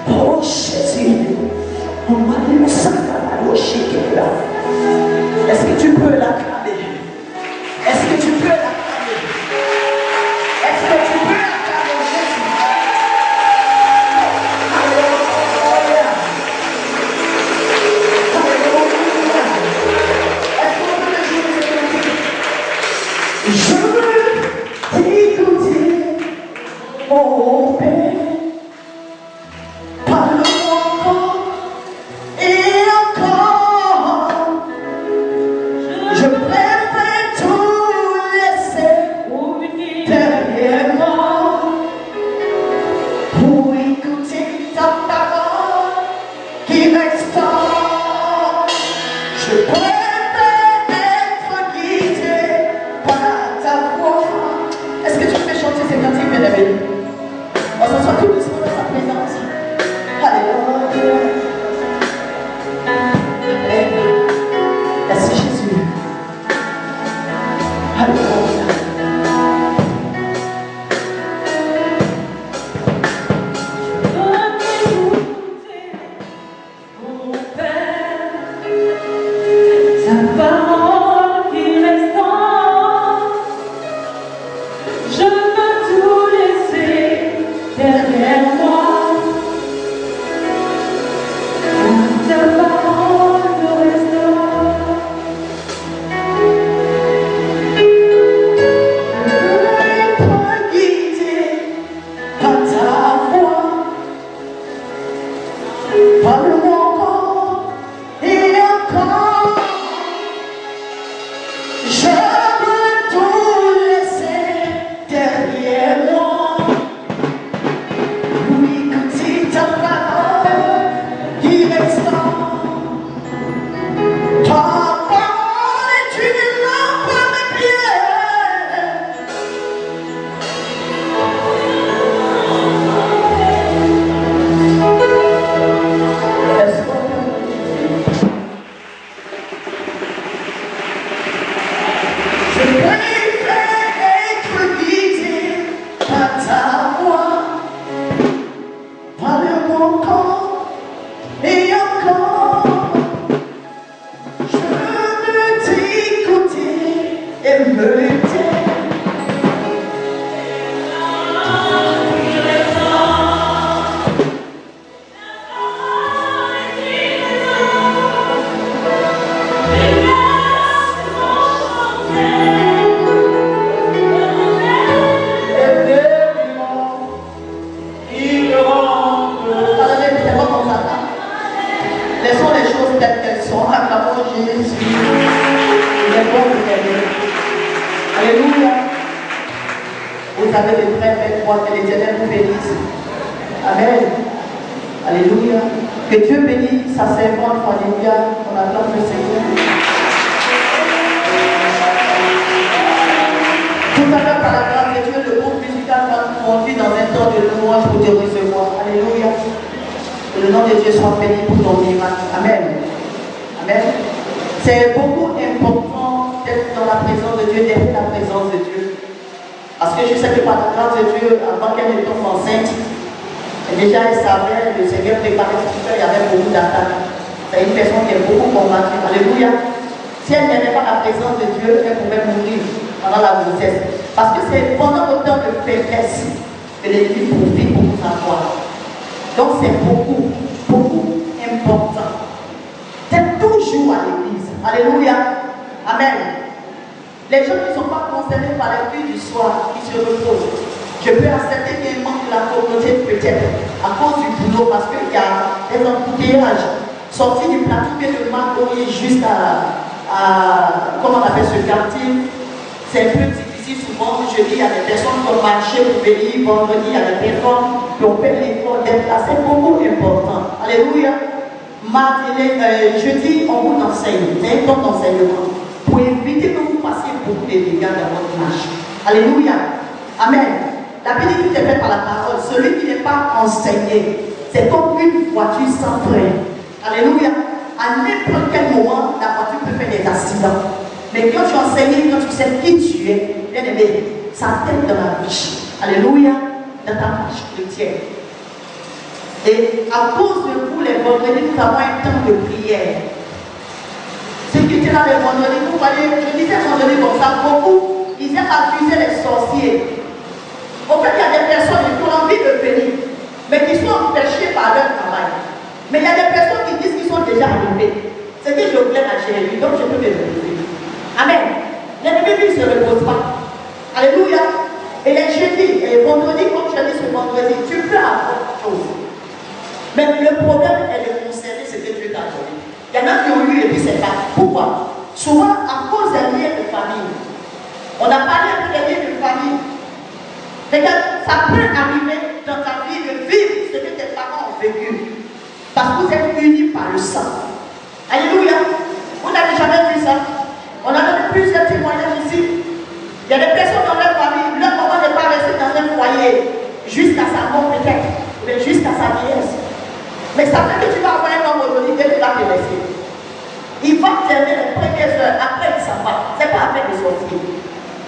Oh Jésus, on m'a dit le là. Est-ce que tu peux l'acclamer? Est-ce que tu peux l'acclamer? Est-ce que tu peux l'acclamer, Jésus? Alléluia. Alléluia. Est-ce qu'on peut le jouer ce cantique? Je veux t'écouter, mon Père. Jeudi, on vous enseigne, c'est un temps d'enseignement pour éviter que vous passiez beaucoup de dégâts dans votre marche. Alléluia. Amen. La bénédiction est faite par la parole. Celui qui n'est pas enseigné, c'est comme une voiture sans frein. Alléluia. À n'importe quel moment, la voiture peut faire des accidents. Mais quand tu es enseigné, quand tu sais qui tu es, bien aimé, ça t'aide dans la vie. Alléluia. Dans ta marche chrétienne. Et à cause de vous, les vendredis, nous avons un temps de prière. Ceux qui étaient là les vendredis, vous voyez, je disais vendredi comme ça, beaucoup, ils aiment accuser les sorciers. En fait, il y a des personnes qui ont envie de venir, mais qui sont empêchées par leur travail. Mais il y a des personnes qui disent qu'ils sont déjà arrivés. C'est que je voulais la chérie, donc je peux me reposer. Amen. L'ennemi ne se repose pas. Alléluia. Et les jeudis, et les vendredis, comme je dis ce vendredi, tu peux avoir quelque chose. Mais le problème est de conserver ce que Dieu t'a donné. Il y en a qui ont eu et puis c'est pas. Pourquoi? Souvent à cause des liens de famille. On a parlé un peu des liens de famille. Regarde, ça peut arriver dans ta vie de vivre ce que tes parents ont vécu. Parce que vous êtes unis par le sang. Alléluia. Vous n'avez jamais vu ça. On a donné plusieurs témoignages ici. Il y a des personnes dans leur famille, leur maman n'est pas restée dans un foyer jusqu'à sa mort peut-être, mais jusqu'à sa vieillesse. Mais ça fait que tu vas avoir un homme aujourd'hui et tu vas te laisser. Il va t'aimer les premières heures, après il s'en va. Ce n'est pas avec les sorciers.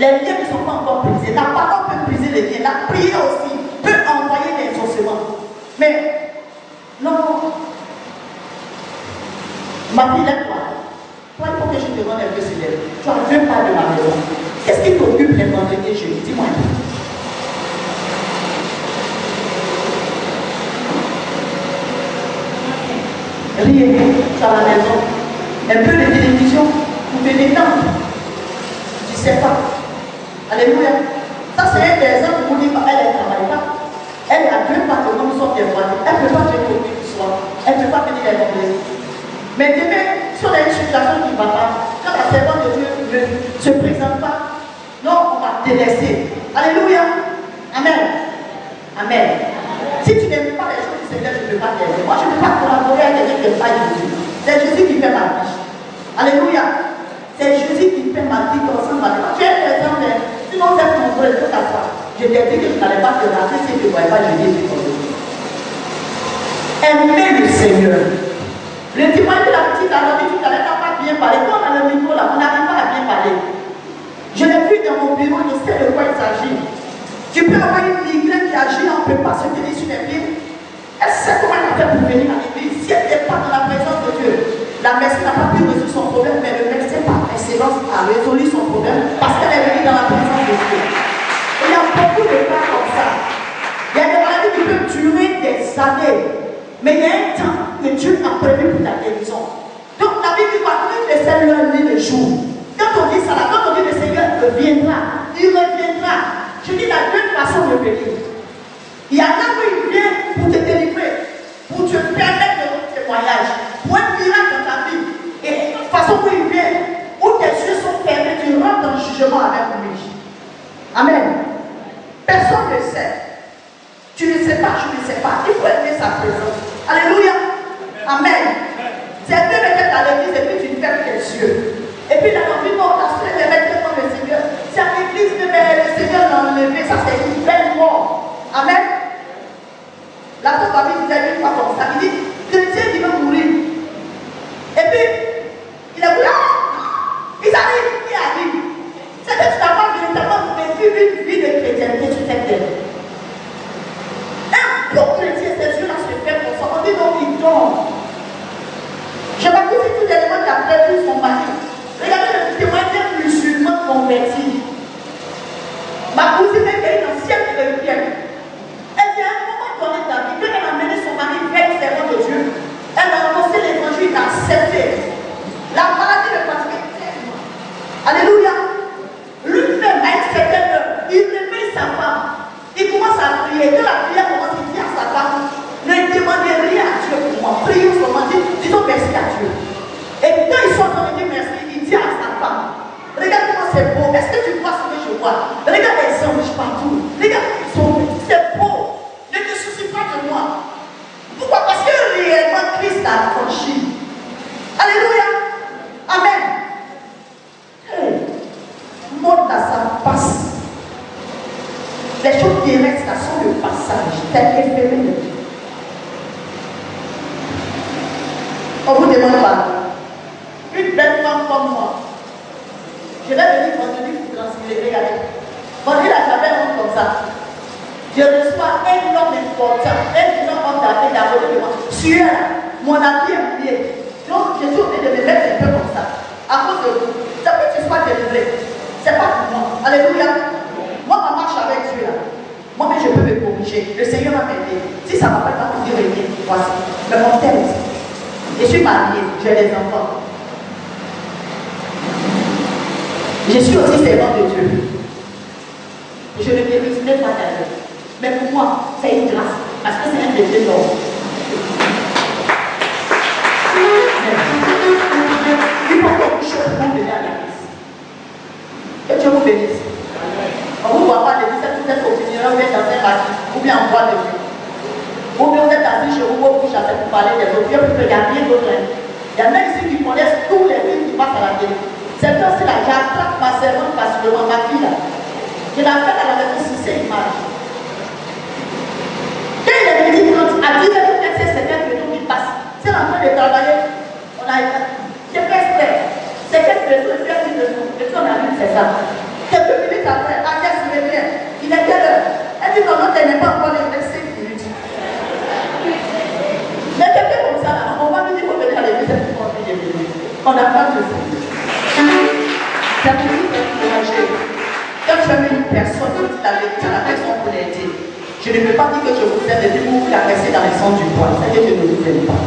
Les liens ne sont pas encore brisés. La parole peut briser les liens. La prière aussi peut envoyer des ossements. Mais non. Ma fille, lève-toi. Toi, il faut que je te demande un peu si lève. Tu as 2 pas de ma maison. Qu'est-ce qui t'occupe les vendredis et jeudi? Dis-moi un peu. Rien, tu as la maison. Un peu de télévision pour te détendre. Tu ne sais pas. Alléluia. Ça, c'est un des exemples pour dire qu'elle ne travaille pas. Elle a 2 pas de comme sont des voisins. Elle ne peut pas te copier du soir. Elle ne peut pas venir les vendredis. Mais demain, si on a une situation qui ne va pas, quand la servante de Dieu ne se présente pas, non, on va te laisser. Alléluia. Amen. Amen. Si tu n'aimes pas les choses du Seigneur, je ne peux pas t'aider. Moi, je ne peux pas collaborer avec quelqu'un qui n'aime pas Jésus. C'est Jésus qui fait ma vie. Alléluia. C'est Jésus qui fait ma vie comme ça. Tu es un exemple, sinon c'est nombreux toute la fois. Je t'ai dit que tu n'allais pas te rater si tu ne voyais pas Jésus. Aimez le Seigneur. Le témoignage de la petite alors dit tout à l'heure, n'a pas bien parlé. Quand on a le micro là, on n'arrive pas à bien parler. Je l'ai vu dans mon bureau, je sais de quoi il s'agit. Tu peux avoir une migraine qui agit, on ne peut pas se tenir sur les pieds. Elle sait comment elle a fait pour venir à l'église. Si elle n'est pas dans la présence de Dieu, la médecine n'a pas pu résoudre son problème, mais le médecin par excellence a résolu son problème parce qu'elle est venue dans la présence de Dieu. Et il y a beaucoup de cas comme ça. Il y a des maladies qui peuvent durer des années. Mais il y a un temps que Dieu a prévu pour ta guérison. Donc la Bible dit quoi? Nul ne sait l'heure ni le jour. Quand on dit ça, quand on dit le Seigneur reviendra, il reviendra. Je dis la 2 façons de venir. Il y en a où il vient pour te délivrer, pour te permettre de ton témoignage, pour un miracle dans ta vie. Et de toute façon où il vient, où tes yeux sont fermés, tu rentres dans le jugement avec lui. Amen. Personne ne sait. Tu ne sais pas, je ne sais pas. Il faut aimer sa présence. Alléluia. Amen. C'est un peu peut-être à l'église et puis tu fermes tes yeux. Et puis dans notre vie, non, la seule est devant le Seigneur. C'est à l'église que le Seigneur l'a enlevé. Ça, c'est une belle mort. Amen. La pauvre famille disait une fois comme ça. Il dit, chrétien qui veut mourir. Et puis, il a dit, ils arrivent, ils arrivent. C'est que tu n'as pas véritablement vécu une vie de chrétienté, tu fais tel. Un bon chrétien, ces yeux-là se fait pour ça. On dit donc, il tombe. Je m'accuse tout l'élément qui a perdu son mari. Regardez le témoignage d'un musulman converti. Ma cousine est une ancienne chrétienne. Elle vient à un moment donné de la vie, quand elle a mené son mari vers le servant de Dieu, elle a annoncé l'évangile, il a accepté. La maladie le fatiguait tellement. Alléluia. Lui-même, à une certaine heure, il réveille sa femme. Il commence à prier. Quand la prière commence, il dit à sa femme, ne demandez rien à Dieu pour moi. Prions seulement, disons merci à Dieu. Et quand ils sont en train de dire merci, il dit à sa femme, regarde comment c'est beau. Est-ce que tu vois ce que je vois? Regarde les anges partout. Regarde, ils sont petits. C'est beau. Ne te soucie pas de moi. Pourquoi? Parce que réellement, Christ a franchi. Alléluia. Amen. Hey. Monde là, ça passe. Les choses qui restent là sont le passage. C'est éphémère. On vous demande pas. Une belle femme comme moi. Je vais venir vendredi pour transférer. Regardez. Vendredi, la j'avais un homme comme ça. Je reçois un homme important, un grand homme d'affaires Tu es là. Mon ami est lié. Donc, je suis obligé de me mettre un peu comme ça. À cause de vous. Ça peut que tu sois délivré. C'est pas pour moi. Alléluia. Moi, ma marche avec Dieu là. Moi-même, je peux me corriger. Le Seigneur va m'aider. Si ça ne va pas être dire, voici. Mais mon texte. Je suis mariée. J'ai des enfants. Je suis aussi servant de Dieu. Je ne mérite même pas d'aller. Mais pour moi, c'est une grâce. Parce que c'est un défi d'or. Il faut que vous chose pour venir à l'église. Que Dieu vous bénisse. On ne vous voit pas l'église, vous êtes au funéraire, vous êtes dans un parti, ou bien en droit de Dieu. Ou bien vous êtes assis chez vous, vous chassez pour parler des autres. Dieu peut garder d'autres. Il y en a ici qui connaissent tous les films qui passent à la télé. C'est comme si là, j'attrape ma servante facilement, ma fille là. Je la fais à la maison sur ces images. Quand il est midi 30, à 10h, c'est quelqu'un qui passe. C'est en train de travailler. On a j'ai fait exprès. C'est quelques personnes, j'ai dit de nous. Et puis on a vu, c'est ça. Quelques minutes après, Agnès revient. Il est quelle heure? Elle dit non, non, elle n'est pas encore les 25 minutes. Mais quelqu'un comme ça, là, on va lui dire qu'on venir à l'église, c'est pour qu'on puisse venir. On n'a pas de ça. C'est pour nous encourager. Quand tu as une personne qui dit la vérité, la personne pour l'aider. Je ne peux pas dire que je vous aime et puis vous caresser dans le sens du poil. C'est que je ne vous aime pas.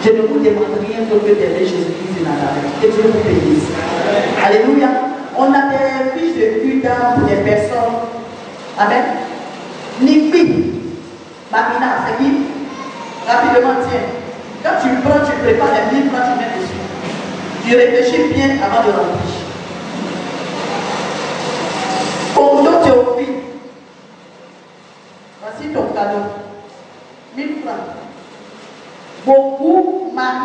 Je ne vous demande rien d'autre que d'aimer Jésus-Christ de Nazareth. Que Dieu vous bénisse. Alléluia. On a des fiches de culte pour des personnes. Amen. Nikbi. Marina, c'est qui? Rapidement, tiens. Quand tu prends, tu prépares les livres, tu mets dessus. Tu réfléchis bien avant de remplir. Pour d'autres Théophile. Voici ton cadeau. 1000 francs. Beaucoup marient.